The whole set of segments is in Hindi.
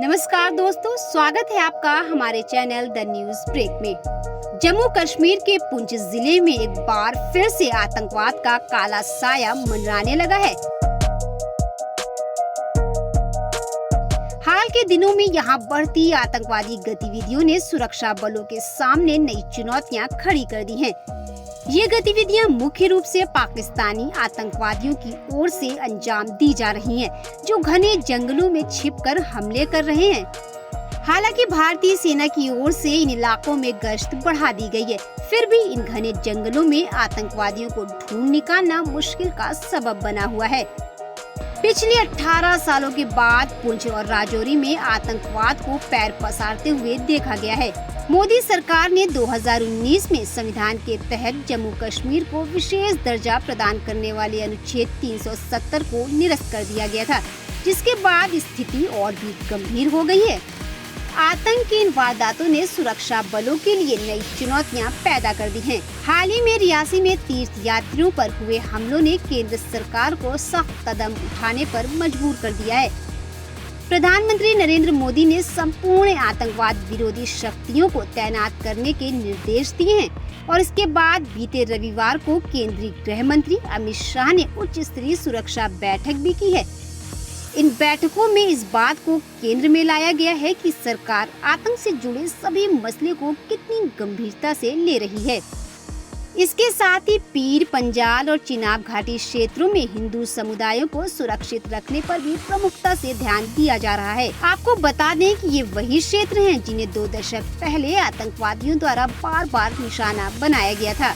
नमस्कार दोस्तों, स्वागत है आपका हमारे चैनल द न्यूज ब्रेक में। जम्मू कश्मीर के पुंछ जिले में एक बार फिर से आतंकवाद का काला साया मंडराने लगा है। हाल के दिनों में यहां बढ़ती आतंकवादी गतिविधियों ने सुरक्षा बलों के सामने नई चुनौतियां खड़ी कर दी हैं। ये गतिविधियां मुख्य रूप से पाकिस्तानी आतंकवादियों की ओर से अंजाम दी जा रही हैं, जो घने जंगलों में छिपकर हमले कर रहे हैं। हालांकि भारतीय सेना की ओर से इन इलाकों में गश्त बढ़ा दी गई है, फिर भी इन घने जंगलों में आतंकवादियों को ढूंढ निकालना मुश्किल का सबब बना हुआ है। पिछले 18 सालों के बाद पुंछ और राजौरी में आतंकवाद को पैर पसारते हुए देखा गया है। मोदी सरकार ने 2019 में संविधान के तहत जम्मू कश्मीर को विशेष दर्जा प्रदान करने वाले अनुच्छेद 370 को निरस्त कर दिया गया था, जिसके बाद स्थिति और भी गंभीर हो गई है। आतंक की इन वारदातों ने सुरक्षा बलों के लिए नई चुनौतियां पैदा कर दी हैं। हाल ही में रियासी में तीर्थ यात्रियों पर हुए हमलों ने केंद्र सरकार को सख्त कदम उठाने पर मजबूर कर दिया है। प्रधानमंत्री नरेंद्र मोदी ने संपूर्ण आतंकवाद विरोधी शक्तियों को तैनात करने के निर्देश दिए हैं और इसके बाद बीते रविवार को केंद्रीय गृह मंत्री अमित शाह ने उच्च स्तरीय सुरक्षा बैठक भी की है। इन बैठकों में इस बात को केंद्र में लाया गया है कि सरकार आतंक से जुड़े सभी मसले को कितनी गंभीरता से ले रही है। इसके साथ ही पीर, पंजाल और चिनाब घाटी क्षेत्रों में हिंदू समुदायों को सुरक्षित रखने पर भी प्रमुखता से ध्यान दिया जा रहा है। आपको बता दें कि ये वही क्षेत्र हैं जिन्हें 2 दशक पहले आतंकवादियों द्वारा बार बार निशाना बनाया गया था।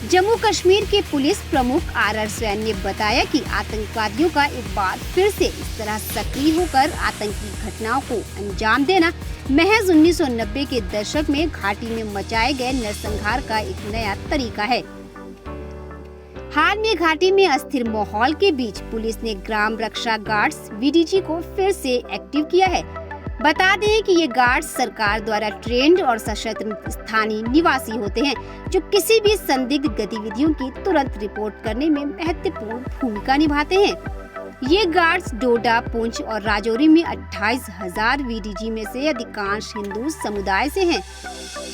जम्मू कश्मीर के पुलिस प्रमुख आर स्वैन ने बताया कि आतंकवादियों का एक बार फिर से इस तरह सक्रिय होकर आतंकी घटनाओं को अंजाम देना महज 1990 के दशक में घाटी में मचाए गए नरसंहार का एक नया तरीका है। हाल में घाटी में अस्थिर माहौल के बीच पुलिस ने ग्राम रक्षा गार्ड्स VDG को फिर से एक्टिव किया है। बता दें कि ये गार्ड्स सरकार द्वारा ट्रेंड और सशस्त्र स्थानीय निवासी होते हैं, जो किसी भी संदिग्ध गतिविधियों की तुरंत रिपोर्ट करने में महत्वपूर्ण भूमिका निभाते हैं। ये गार्ड्स डोडा, पुंछ और राजौरी में 28,000 VDG में से अधिकांश हिंदू समुदाय से हैं।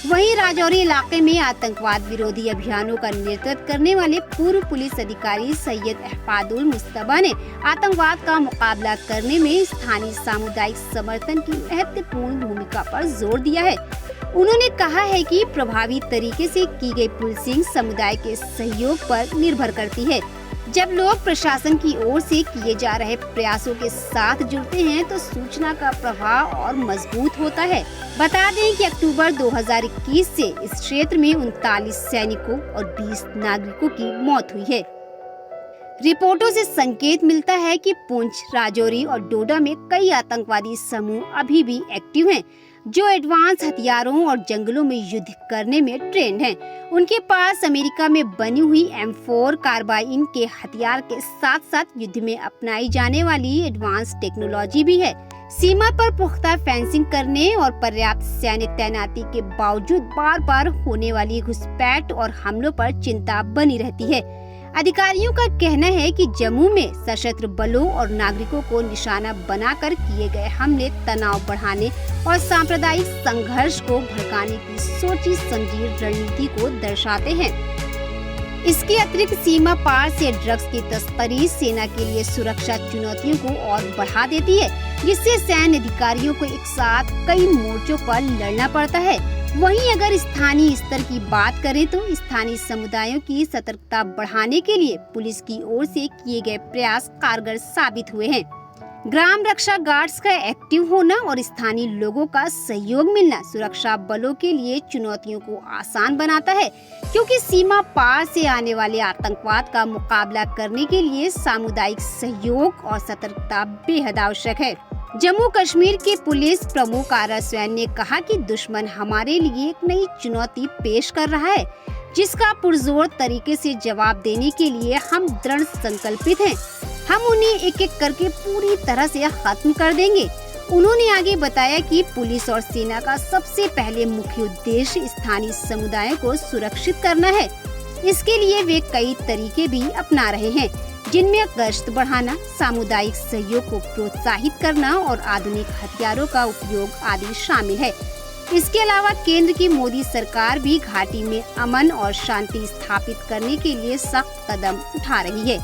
वहीं राजौरी इलाके में आतंकवाद विरोधी अभियानों का नेतृत्व करने वाले पूर्व पुलिस अधिकारी सैयद अहफादुल मुस्तबा ने आतंकवाद का मुकाबला करने में स्थानीय सामुदायिक समर्थन की महत्वपूर्ण भूमिका पर जोर दिया है। उन्होंने कहा है कि प्रभावी तरीके से की गई पुलिसिंग समुदाय के सहयोग पर निर्भर करती है। जब लोग प्रशासन की ओर से किए जा रहे प्रयासों के साथ जुड़ते हैं तो सूचना का प्रभाव और मजबूत होता है। बता दें कि अक्टूबर 2021 से इस क्षेत्र में 39 सैनिकों और 20 नागरिकों की मौत हुई है। रिपोर्टों से संकेत मिलता है कि पुंछ, राजौरी और डोडा में कई आतंकवादी समूह अभी भी एक्टिव हैं, जो एडवांस हथियारों और जंगलों में युद्ध करने में ट्रेंड हैं। उनके पास अमेरिका में बनी हुई M4 कार्बाइन के हथियार के साथ साथ युद्ध में अपनाई जाने वाली एडवांस टेक्नोलॉजी भी है। सीमा पर पुख्ता फेंसिंग करने और पर्याप्त सैनिक तैनाती के बावजूद बार बार होने वाली घुसपैठ और हमलों पर चिंता बनी रहती है। अधिकारियों का कहना है कि जम्मू में सशस्त्र बलों और नागरिकों को निशाना बनाकर किए गए हमले तनाव बढ़ाने और सांप्रदायिक संघर्ष को भड़काने की सोची समझी रणनीति को दर्शाते हैं। इसके अतिरिक्त सीमा पार से ड्रग्स की तस्करी सेना के लिए सुरक्षा चुनौतियों को और बढ़ा देती है, जिससे सैन्य अधिकारियों को एक साथ कई मोर्चों पर लड़ना पड़ता है। वहीं अगर स्थानीय स्तर की बात करें तो स्थानीय समुदायों की सतर्कता बढ़ाने के लिए पुलिस की ओर से किए गए प्रयास कारगर साबित हुए हैं। ग्राम रक्षा गार्ड्स का एक्टिव होना और स्थानीय लोगों का सहयोग मिलना सुरक्षा बलों के लिए चुनौतियों को आसान बनाता है, क्योंकि सीमा पार से आने वाले आतंकवाद का मुकाबला करने के लिए सामुदायिक सहयोग और सतर्कता बेहद आवश्यक है। जम्मू कश्मीर के पुलिस प्रमुख आर स्वैन ने कहा कि दुश्मन हमारे लिए एक नई चुनौती पेश कर रहा है, जिसका पुरजोर तरीके से जवाब देने के लिए हम दृढ़ संकल्पित हैं। हम उन्हें एक एक करके पूरी तरह से खत्म कर देंगे। उन्होंने आगे बताया कि पुलिस और सेना का सबसे पहले मुख्य उद्देश्य स्थानीय समुदायों को सुरक्षित करना है। इसके लिए वे कई तरीके भी अपना रहे हैं, जिनमें गश्त बढ़ाना, सामुदायिक सहयोग को प्रोत्साहित करना और आधुनिक हथियारों का उपयोग आदि शामिल है। इसके अलावा केंद्र की मोदी सरकार भी घाटी में अमन और शांति स्थापित करने के लिए सख्त कदम उठा रही है।